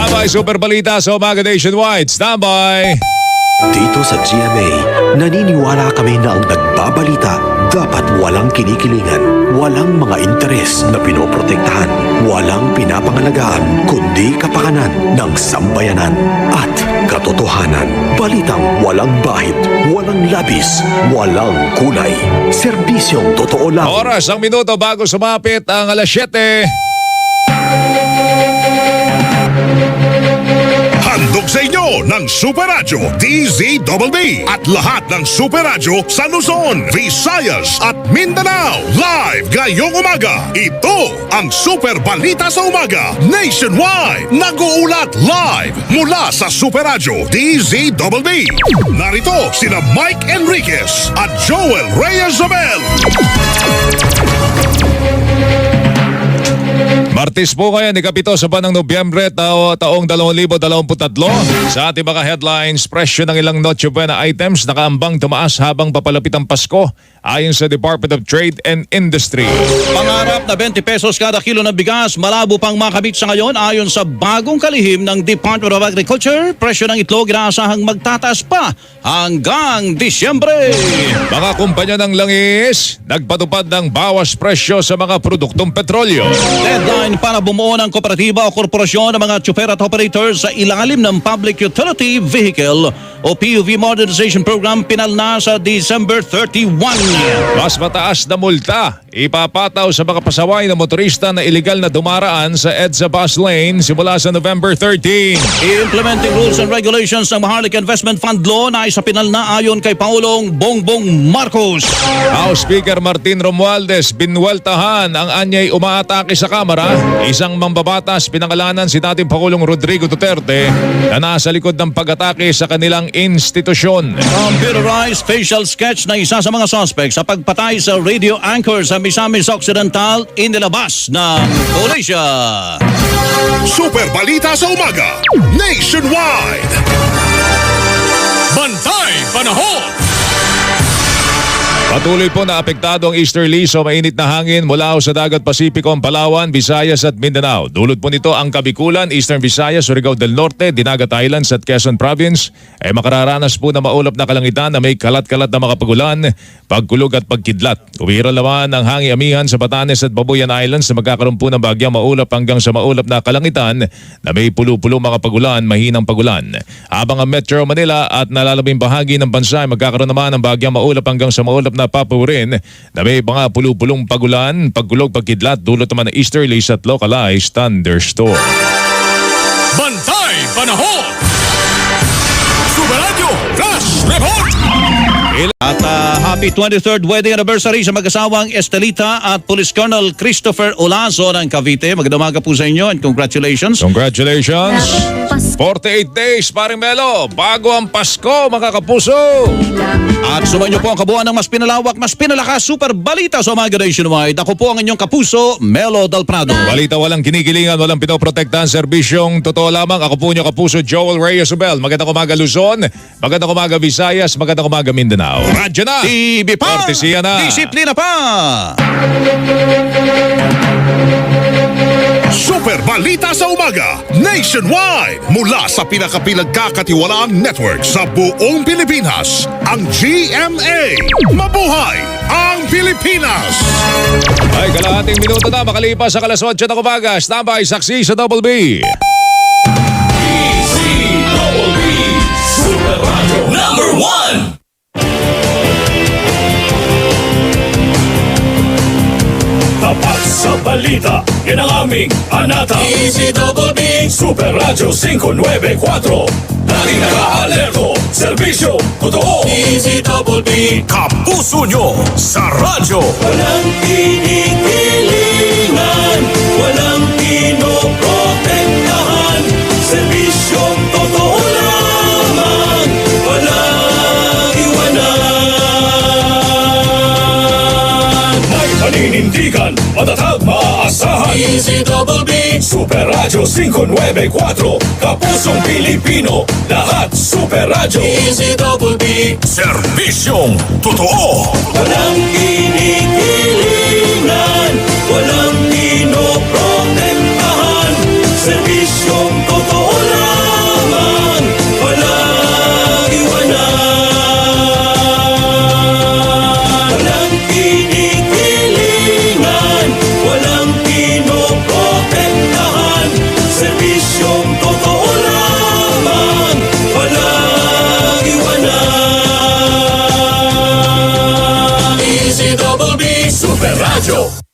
Standby, super balita sa umaga nationwide. Standby! Dito sa GMA, naniniwala kami na ang nagbabalita dapat walang kinikilingan, walang mga interes na pinoprotektahan, walang pinapangalagaan, kundi kapakanan ng sambayanan at katotohanan. Balitang walang bahid, walang labis, walang kulay. Serbisyong totoo lang. Oras ang minuto bago sumapit ang alas 7. Handog sa inyo ng Super Radyo DZBB at lahat ng Super Radyo sa Luzon, Visayas at Mindanao. Live ngayong umaga. Ito ang Super Balita sa Umaga Nationwide. Nag-uulat live mula sa Super Radyo DZBB. Narito sina Mike Enriquez at Joel Reyes-Zabel. Martes po ngayon, ikapito sa buwan ng Nobyembre taong 2023. Sa ating mga headlines, presyo ng ilang Noche Buena items nakaambang tumaas habang papalapit ang Pasko ayon sa Department of Trade and Industry. Pangarap na 20 pesos kada kilo ng bigas, malabo pang makamit sa ngayon ayon sa bagong kalihim ng Department of Agriculture. Presyo ng itlog inaasahang magtataas pa hanggang Disyembre. Mga kumpanya ng langis, nagpatupad ng bawas presyo sa mga produktong petrolyo. Deadline para bumuo ng kooperatiba o korporasyon ng mga tsuper at operators sa ilalim ng Public Utility Vehicle o PUV Modernization Program pinalna sa December 31. Mas mataas na multa ipapataw sa mga pasaway na motorista na iligal na dumaraan sa EDSA bus lane simula sa November 13. Implementing rules and regulations ng Maharlika Investment Fund Law na isa pinalna ayon kay Pangulong Bongbong Marcos. House Speaker Martin Romualdez binweltahan ang anyay umaatake sa Kamara. Isang mambabatas pinangalanan si dating Pangulong Rodrigo Duterte na nasa likod ng pag-atake sa kanilang institusyon. Computerized facial sketch na isa sa mga suspects sa pagpatay sa radio anchor sa Misamis Occidental inilabas ng pulisya. Super Balita sa Umaga Nationwide. Bantay Panahon. Patuloy po na apektado ang easterly so mainit na hangin mula sa dagat Pasipiko, Palawan, Visayas at Mindanao. Dulot po nito ang Kabikulan, Eastern Visayas, Surigao del Norte, Dinagat Islands at Quezon Province ay makararanas po na maulap na kalangitan na may kalat-kalat na makapagulan, pagkulog at pagkidlat. Umihira naman ang hangin amihan sa Batanes at Babuyan Islands na magkakaroon po ng bagyang maulap hanggang sa maulap na kalangitan na may pulo-pulo makapagulan, mahinang pagulan. Habang ang Metro Manila at nalalabing bahagi ng bansa ay magkakaroon naman ng bagyang maulap hanggang sa maulap na papurin na may mga pulupulong pagulan, pagkulog, pagkidlat, dulot naman ng easterlies at localized thunderstorm. Bantay Panahon. Super Radio Flash Report. At happy 23rd wedding anniversary sa mag-asawang Estelita at Police Colonel Christopher Olazo ng Cavite. Magandang umaga po sa inyo and congratulations. Congratulations! 48 days, paring Melo, bago ang Pasko, mga kapuso! At sumayin niyo po ang kabuuan ng mas pinalawak, mas pinalakas Super Balita sa umaga nationwide. Ako po ang inyong kapuso, Melo Del Prado. Balita walang kinikilingan, walang pinoprotektahan, serbisyong totoo lamang. Ako po inyong kapuso, Joel Reyes-Zabel. Magandang umaga Luzon, magandang umaga Visayas, magandang umaga Mindanao. Radyo na! TV pa! Kortesiya na! Disiplina pa! Super Balita sa Umaga Nationwide. Mula sa pinakapinagkakatiwalaang network sa buong Pilipinas, ang GMA. Mabuhay ang Pilipinas! Ay, kalahating minuto na makalipas sa kalas 8 ng umaga. Standby, saksi sa Double B. DZBB Super Radio Number 1. Tapat sa balita, yan ang aming anata. DZBB Super Radio 594. Laging naka-alerto, serbisyo, totoo. DZBB Kapuso nyo sa radyo. Walang kinikilingan, walang pinoprotektahan, serbisyong totoo lamang, walang iwanan. May paninindigan, matatag, maaasahan. DZBB Super Radio 594. Kapusong Pilipino, lahat Super Radio. DZBB serbisyong totoo. Walang kinikilingan, walang pinoprotektahan, serbisyong totoo Radyo.